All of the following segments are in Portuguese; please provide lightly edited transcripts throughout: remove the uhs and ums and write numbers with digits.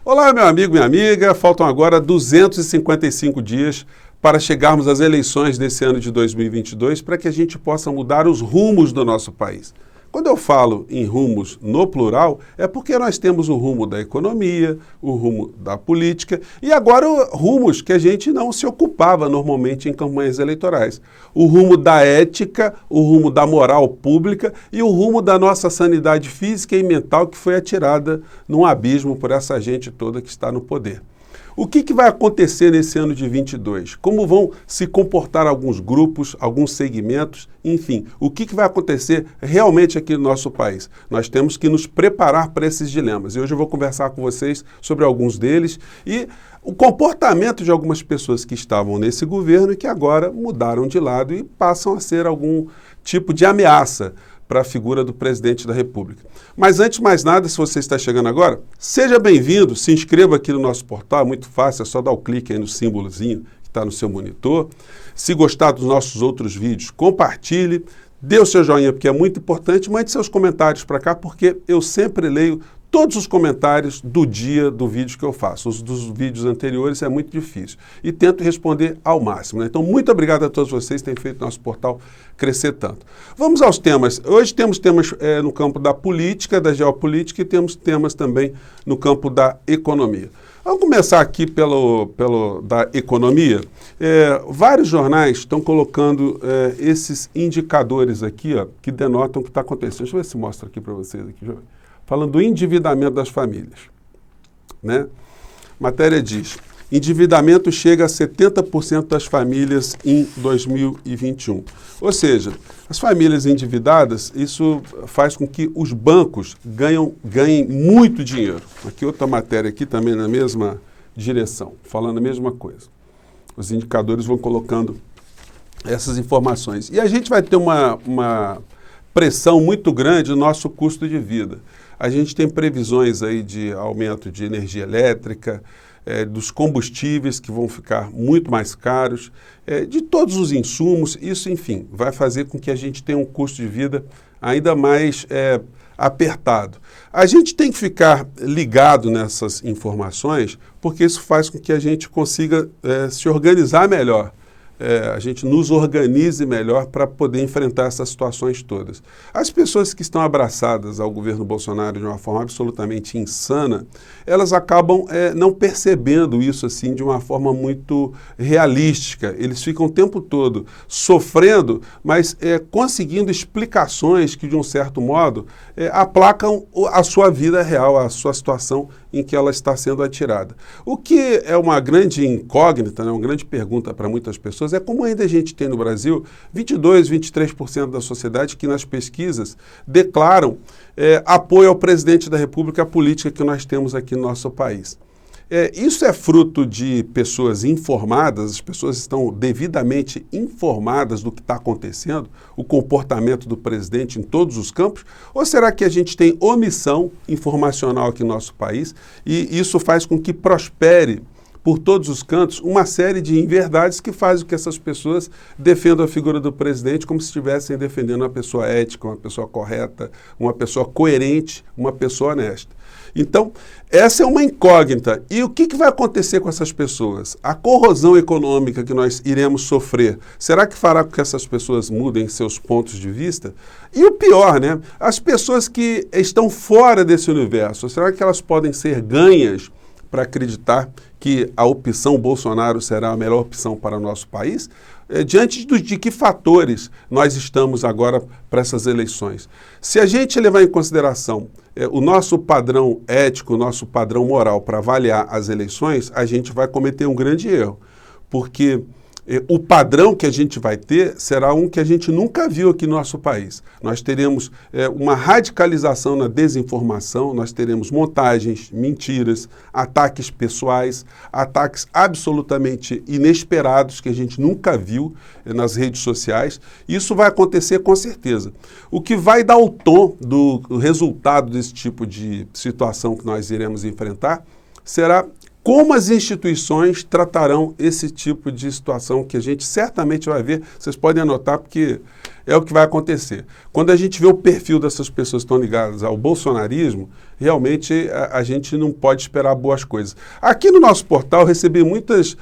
Olá, meu amigo, minha amiga. Faltam agora 255 dias para chegarmos às eleições desse ano de 2022 para que a gente possa mudar os rumos do nosso país. Quando eu falo em rumos no plural, é porque nós temos o rumo da economia, o rumo da política e agora rumos que a gente não se ocupava normalmente em campanhas eleitorais. O rumo da ética, o rumo da moral pública e o rumo da nossa sanidade física e mental que foi atirada num abismo por essa gente toda que está no poder. O que vai acontecer nesse ano de 22? Como vão se comportar alguns grupos, alguns segmentos, enfim, o que vai acontecer realmente aqui no nosso país? Nós temos que nos preparar para esses dilemas. E hoje eu vou conversar com vocês sobre alguns deles e o comportamento de algumas pessoas que estavam nesse governo e que agora mudaram de lado e passam a ser algum tipo de ameaça para a figura do presidente da República. Mas antes de mais nada, se você está chegando agora, seja bem-vindo, se inscreva aqui no nosso portal, é muito fácil, é só dar o clique aí no símbolozinho que está no seu monitor. Se gostar dos nossos outros vídeos, compartilhe, dê o seu joinha porque é muito importante, mande seus comentários para cá porque eu sempre leio todos os comentários do dia do vídeo que eu faço. Os dos vídeos anteriores é muito difícil. E tento responder ao máximo, né? Então, muito obrigado a todos vocês que têm feito nosso portal crescer tanto. Vamos aos temas. Hoje temos temas no campo da política, da geopolítica e temos temas também no campo da economia. Vamos começar aqui pelo da economia. Vários jornais estão colocando esses indicadores aqui, ó, que denotam o que está acontecendo. Deixa eu ver se mostra aqui para vocês. Aqui, falando do endividamento das famílias, né? Matéria diz, endividamento chega a 70% das famílias em 2021. Ou seja, as famílias endividadas, isso faz com que os bancos ganhem muito dinheiro. Aqui outra matéria aqui também na mesma direção, falando a mesma coisa. Os indicadores vão colocando essas informações. E a gente vai ter uma pressão muito grande no nosso custo de vida. A gente tem previsões aí de aumento de energia elétrica, dos combustíveis que vão ficar muito mais caros, de todos os insumos, isso, enfim, vai fazer com que a gente tenha um custo de vida ainda mais apertado. A gente tem que ficar ligado nessas informações, porque isso faz com que a gente consiga se organizar melhor. A gente nos organize melhor para poder enfrentar essas situações todas. As pessoas que estão abraçadas ao governo Bolsonaro de uma forma absolutamente insana, elas acabam não percebendo isso assim de uma forma muito realística. Eles ficam o tempo todo sofrendo, mas conseguindo explicações que, de um certo modo, aplacam a sua vida real, a sua situação em que ela está sendo atirada. O que é uma grande incógnita, né, uma grande pergunta para muitas pessoas é como ainda a gente tem no Brasil 22%, 23% da sociedade que nas pesquisas declaram apoio ao presidente da República, a política que nós temos aqui no nosso país. Isso é fruto de pessoas informadas, as pessoas estão devidamente informadas do que está acontecendo, o comportamento do presidente em todos os campos, ou será que a gente tem omissão informacional aqui no nosso país e isso faz com que prospere por todos os cantos uma série de inverdades que fazem com que essas pessoas defendam a figura do presidente como se estivessem defendendo uma pessoa ética, uma pessoa correta, uma pessoa coerente, uma pessoa honesta. Então, essa é uma incógnita. E o que vai acontecer com essas pessoas? A corrosão econômica que nós iremos sofrer, será que fará com que essas pessoas mudem seus pontos de vista? E o pior, né? As pessoas que estão fora desse universo, será que elas podem ser ganhas para acreditar que a opção Bolsonaro será a melhor opção para o nosso país? Diante de que fatores nós estamos agora para essas eleições? Se a gente levar em consideração o nosso padrão ético, o nosso padrão moral para avaliar as eleições, a gente vai cometer um grande erro, porque o padrão que a gente vai ter será um que a gente nunca viu aqui no nosso país. Nós teremos uma radicalização na desinformação, nós teremos montagens, mentiras, ataques pessoais, ataques absolutamente inesperados que a gente nunca viu nas redes sociais. Isso vai acontecer com certeza. O que vai dar o tom do resultado desse tipo de situação que nós iremos enfrentar será como as instituições tratarão esse tipo de situação que a gente certamente vai ver. Vocês podem anotar porque é o que vai acontecer. Quando a gente vê o perfil dessas pessoas que estão ligadas ao bolsonarismo, realmente a gente não pode esperar boas coisas. Aqui no nosso portal recebi muitos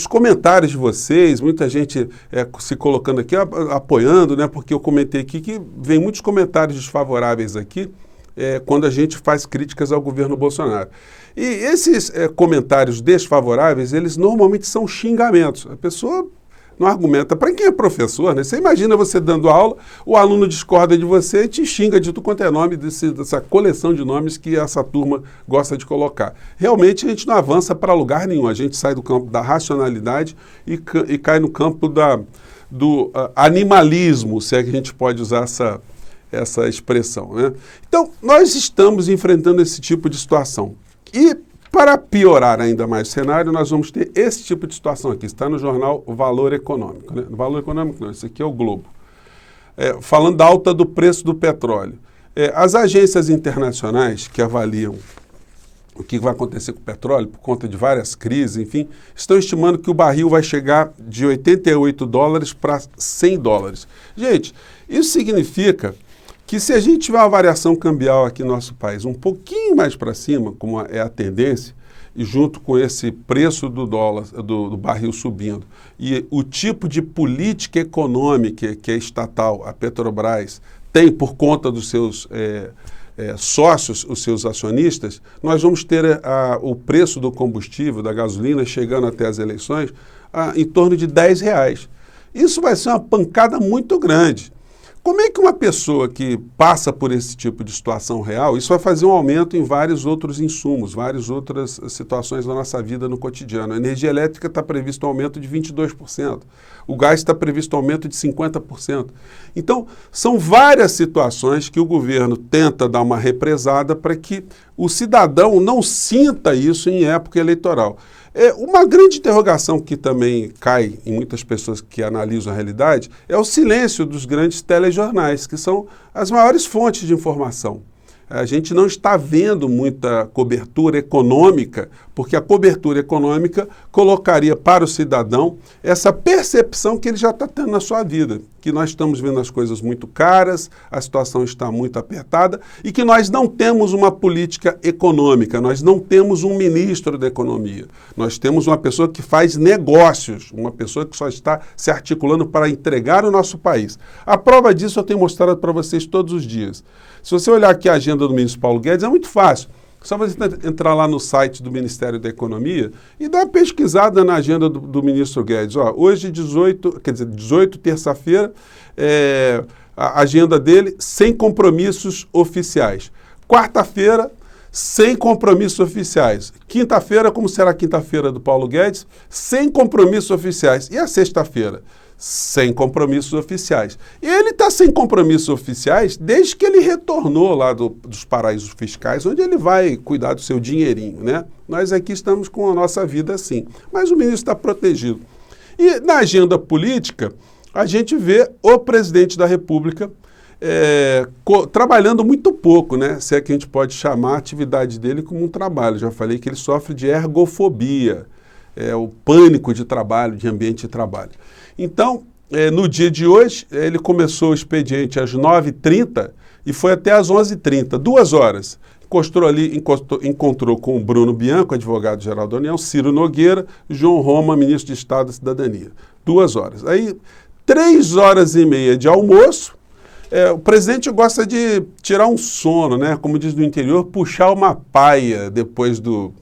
comentários de vocês, muita gente se colocando aqui, apoiando, né, porque eu comentei aqui que vem muitos comentários desfavoráveis aqui, quando a gente faz críticas ao governo Bolsonaro. E esses comentários desfavoráveis, eles normalmente são xingamentos. A pessoa não argumenta. Para quem é professor, né? Você imagina você dando aula, o aluno discorda de você e te xinga de tudo quanto é nome dessa coleção de nomes que essa turma gosta de colocar. Realmente a gente não avança para lugar nenhum. A gente sai do campo da racionalidade e cai no campo do animalismo, se é que a gente pode usar essa expressão, né? Então, nós estamos enfrentando esse tipo de situação. E, para piorar ainda mais o cenário, nós vamos ter esse tipo de situação aqui. Está no jornal Valor Econômico, né? Valor Econômico não, esse aqui é o Globo. Falando da alta do preço do petróleo. As agências internacionais que avaliam o que vai acontecer com o petróleo, por conta de várias crises, enfim, estão estimando que o barril vai chegar de 88 dólares para 100 dólares. Gente, isso significa que se a gente tiver uma variação cambial aqui no nosso país um pouquinho mais para cima, como é a tendência, e junto com esse preço do dólar, do barril subindo, e o tipo de política econômica que é estatal, a Petrobras, tem por conta dos seus sócios, os seus acionistas, nós vamos ter o preço do combustível, da gasolina, chegando até as eleições, em torno de R$10. Isso vai ser uma pancada muito grande. Como é que uma pessoa que passa por esse tipo de situação real, isso vai fazer um aumento em vários outros insumos, várias outras situações da nossa vida no cotidiano. A energia elétrica está previsto um aumento de 22%, o gás está previsto um aumento de 50%. Então, são várias situações que o governo tenta dar uma represada para que o cidadão não sinta isso em época eleitoral. Uma grande interrogação que também cai em muitas pessoas que analisam a realidade é o silêncio dos grandes telejornais, que são as maiores fontes de informação. A gente não está vendo muita cobertura econômica, porque a cobertura econômica colocaria para o cidadão essa percepção que ele já está tendo na sua vida, que nós estamos vendo as coisas muito caras, a situação está muito apertada e que nós não temos uma política econômica, nós não temos um ministro da economia, nós temos uma pessoa que faz negócios, uma pessoa que só está se articulando para entregar o nosso país. A prova disso eu tenho mostrado para vocês todos os dias. Se você olhar aqui a agenda do ministro Paulo Guedes, é muito fácil. Só você entrar lá no site do Ministério da Economia e dar uma pesquisada na agenda do ministro Guedes. Hoje, 18, terça-feira, a agenda dele, sem compromissos oficiais. Quarta-feira, sem compromissos oficiais. Quinta-feira, como será a quinta-feira do Paulo Guedes? Sem compromissos oficiais. E a sexta-feira? Sem compromissos oficiais. E ele está sem compromissos oficiais desde que ele retornou lá dos paraísos fiscais, onde ele vai cuidar do seu dinheirinho, né? Nós aqui estamos com a nossa vida assim. Mas o ministro está protegido. E na agenda política, a gente vê o presidente da República trabalhando muito pouco, né? Se é que a gente pode chamar a atividade dele como um trabalho. Já falei que ele sofre de ergofobia, o pânico de trabalho, de ambiente de trabalho. Então, no dia de hoje, ele começou o expediente às 9h30 e foi até às 11h30, 2 horas. Encontrou com o Bruno Bianco, advogado-geral da União, Ciro Nogueira, João Roma, ministro de Estado da Cidadania. 2 horas. Aí, 3h30 de almoço. O presidente gosta de tirar um sono, né? Como diz no interior, puxar uma paia depois do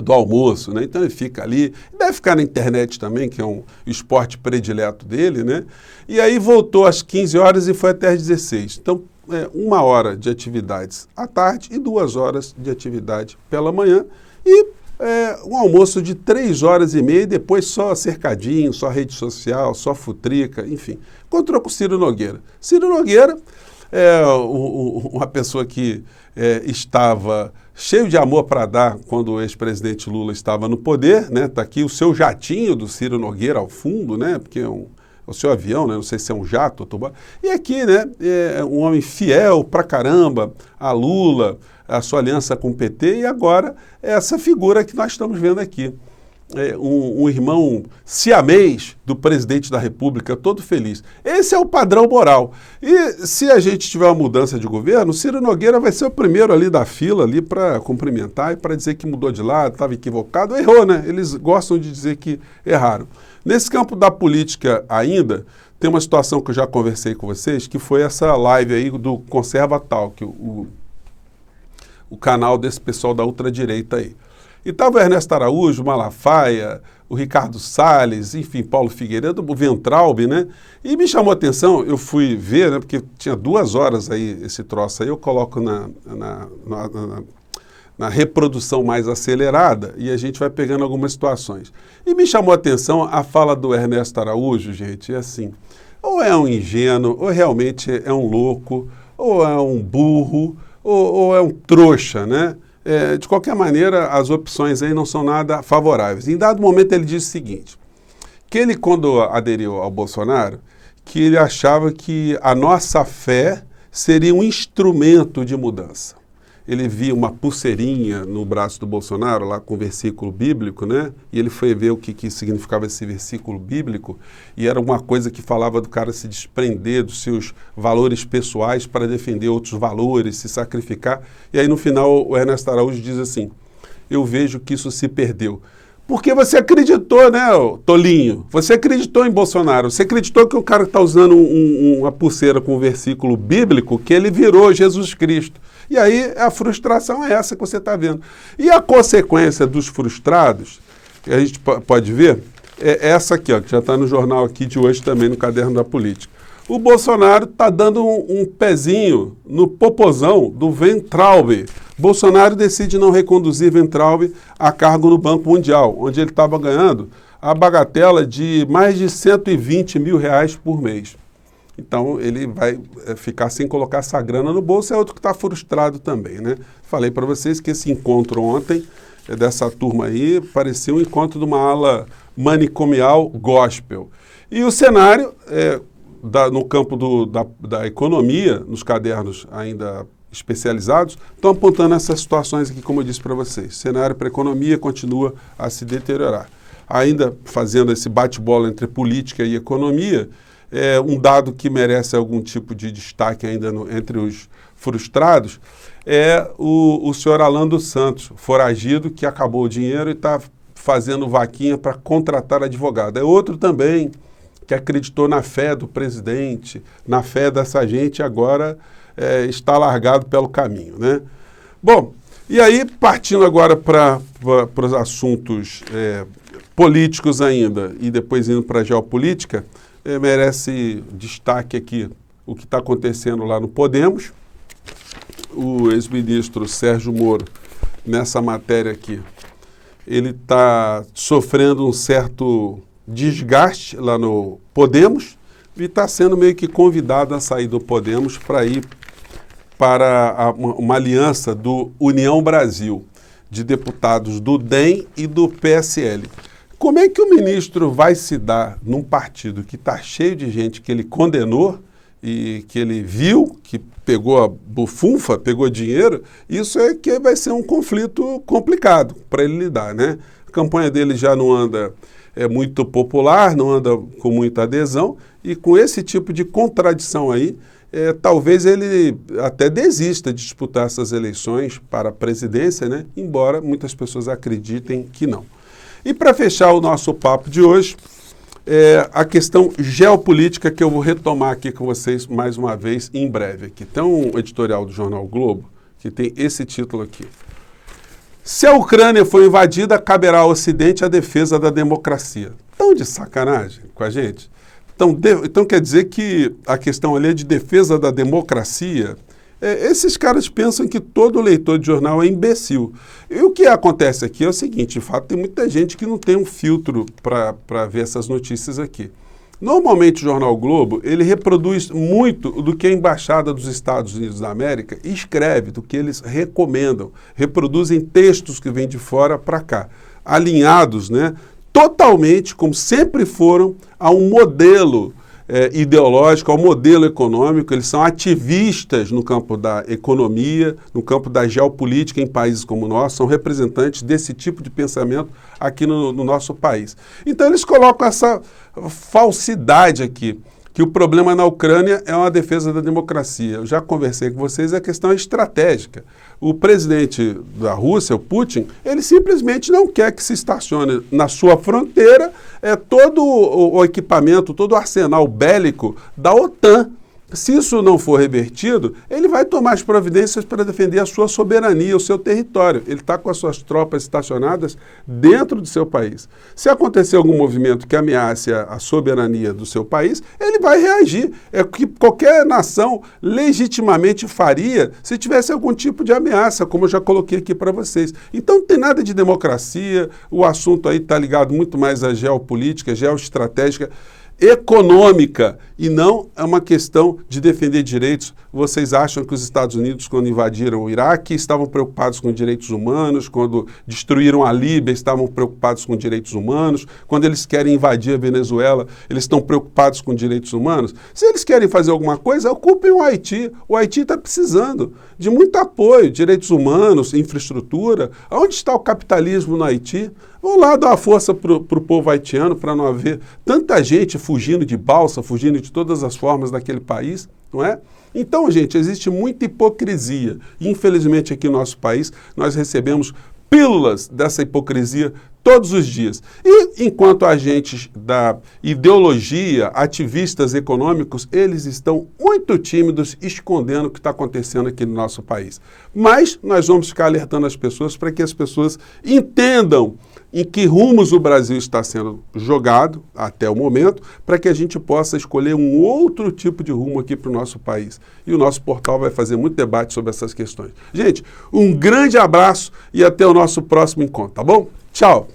almoço, né? Então ele fica ali, deve ficar na internet também, que é um esporte predileto dele, né? E aí voltou às 15 horas e foi até às 16. Então, 1 hora de atividades à tarde e 2 horas de atividade pela manhã e um almoço de 3h30 e depois só cercadinho, só rede social, só futrica, enfim. Encontrou com o Ciro Nogueira. Ciro Nogueira é uma pessoa que estava cheio de amor para dar quando o ex-presidente Lula estava no poder, né? Está aqui o seu jatinho do Ciro Nogueira ao fundo, né? Porque é o seu avião, né? Não sei se é um jato ou tubarão. E aqui, né? É um homem fiel pra caramba a Lula, a sua aliança com o PT, e agora essa figura que nós estamos vendo aqui. Um irmão siamês do presidente da República, todo feliz. Esse é o padrão moral. E se a gente tiver uma mudança de governo, Ciro Nogueira vai ser o primeiro ali da fila ali para cumprimentar e para dizer que mudou de lado, estava equivocado, errou, né? Eles gostam de dizer que erraram. Nesse campo da política ainda, tem uma situação que eu já conversei com vocês, que foi essa live aí do Conserva Talk, o canal desse pessoal da ultradireita aí. E estava o Ernesto Araújo, o Malafaia, o Ricardo Salles, enfim, Paulo Figueiredo, o Weintraub, né? E me chamou a atenção, eu fui ver, né? Porque tinha 2 horas aí esse troço aí, eu coloco na reprodução mais acelerada e a gente vai pegando algumas situações. E me chamou a atenção a fala do Ernesto Araújo, gente, assim, ou é um ingênuo, ou realmente é um louco, ou é um burro, ou é um trouxa, né? De qualquer maneira, as opções aí não são nada favoráveis. Em dado momento ele disse o seguinte, que ele quando aderiu ao Bolsonaro, que ele achava que a nossa fé seria um instrumento de mudança. Ele via uma pulseirinha no braço do Bolsonaro, lá com versículo bíblico, né? E ele foi ver o que significava esse versículo bíblico, e era uma coisa que falava do cara se desprender dos seus valores pessoais para defender outros valores, se sacrificar. E aí no final o Ernesto Araújo diz assim, eu vejo que isso se perdeu. Porque você acreditou, né, tolinho? Você acreditou em Bolsonaro, você acreditou que o cara está usando uma pulseira com um versículo bíblico, que ele virou Jesus Cristo. E aí a frustração é essa que você está vendo. E a consequência dos frustrados, que a gente pode ver, é essa aqui, ó, que já está no jornal aqui de hoje também, no Caderno da Política. O Bolsonaro está dando um pezinho no popozão do Weintraub. Bolsonaro decide não reconduzir Weintraub a cargo no Banco Mundial, onde ele estava ganhando a bagatela de mais de 120 mil reais por mês. Então, ele vai ficar sem colocar essa grana no bolso, é outro que está frustrado também, né? Falei para vocês que esse encontro ontem, dessa turma aí, parecia um encontro de uma ala manicomial gospel. E o cenário, no campo da economia, nos cadernos ainda especializados, estão apontando essas situações aqui, como eu disse para vocês. O cenário para a economia continua a se deteriorar. Ainda fazendo esse bate-bola entre política e economia, um dado que merece algum tipo de destaque ainda entre os frustrados é o senhor Alan dos Santos, foragido, que acabou o dinheiro e está fazendo vaquinha para contratar advogado. É outro também que acreditou na fé do presidente, na fé dessa gente, e agora está largado pelo caminho, né? Bom, e aí, partindo agora para os assuntos políticos ainda, e depois indo para a geopolítica, merece destaque aqui o que está acontecendo lá no Podemos. O ex-ministro Sérgio Moro, nessa matéria aqui, ele está sofrendo um certo desgaste lá no Podemos e está sendo meio que convidado a sair do Podemos para ir para uma aliança do União Brasil, de deputados do DEM e do PSL. Como é que o ministro vai se dar num partido que está cheio de gente que ele condenou e que ele viu, que pegou a bufunfa, pegou dinheiro? Isso é que vai ser um conflito complicado para ele lidar, né? A campanha dele já não anda muito popular, não anda com muita adesão, e com esse tipo de contradição aí, talvez ele até desista de disputar essas eleições para a presidência, né? Embora muitas pessoas acreditem que não. E para fechar o nosso papo de hoje, a questão geopolítica que eu vou retomar aqui com vocês mais uma vez em breve. Aqui tem um editorial do Jornal Globo que tem esse título aqui. Se a Ucrânia for invadida, caberá ao Ocidente a defesa da democracia. Tão de sacanagem com a gente? Então quer dizer que a questão ali é de defesa da democracia? Esses caras pensam que todo leitor de jornal é imbecil. E o que acontece aqui é o seguinte, de fato, tem muita gente que não tem um filtro para ver essas notícias aqui. Normalmente o Jornal Globo, ele reproduz muito do que a Embaixada dos Estados Unidos da América escreve, do que eles recomendam. Reproduzem textos que vêm de fora para cá, alinhados, né, totalmente, como sempre foram, a um modelo ideológico, ao modelo econômico, eles são ativistas no campo da economia, no campo da geopolítica em países como o nosso, são representantes desse tipo de pensamento aqui no nosso país. Então eles colocam essa falsidade aqui, que o problema na Ucrânia é uma defesa da democracia. Eu já conversei com vocês, a questão é estratégica. O presidente da Rússia, o Putin, ele simplesmente não quer que se estacione na sua fronteira todo o equipamento, todo o arsenal bélico da OTAN. Se isso não for revertido, ele vai tomar as providências para defender a sua soberania, o seu território. Ele está com as suas tropas estacionadas dentro do seu país. Se acontecer algum movimento que ameace a soberania do seu país, ele vai reagir. É o que qualquer nação legitimamente faria se tivesse algum tipo de ameaça, como eu já coloquei aqui para vocês. Então não tem nada de democracia, o assunto aí está ligado muito mais à geopolítica, geoestratégica, econômica, e não é uma questão de defender direitos. Vocês acham que os Estados Unidos, quando invadiram o Iraque, estavam preocupados com direitos humanos, quando destruíram a Líbia, estavam preocupados com direitos humanos, quando eles querem invadir a Venezuela, eles estão preocupados com direitos humanos? Se eles querem fazer alguma coisa, ocupem o Haiti. O Haiti está precisando de muito apoio, direitos humanos, infraestrutura. Onde está o capitalismo no Haiti? Vão lá dar uma força para o povo haitiano, para não haver tanta gente fugindo de balsa, fugindo de todas as formas daquele país, não é? Então, gente, existe muita hipocrisia. E, infelizmente, aqui no nosso país, nós recebemos pílulas dessa hipocrisia todos os dias. E, enquanto agentes da ideologia, ativistas econômicos, eles estão muito tímidos, escondendo o que está acontecendo aqui no nosso país. Mas nós vamos ficar alertando as pessoas para que as pessoas entendam em que rumos o Brasil está sendo jogado até o momento, para que a gente possa escolher um outro tipo de rumo aqui para o nosso país. E o nosso portal vai fazer muito debate sobre essas questões. Gente, um grande abraço e até o nosso próximo encontro, tá bom? Tchau!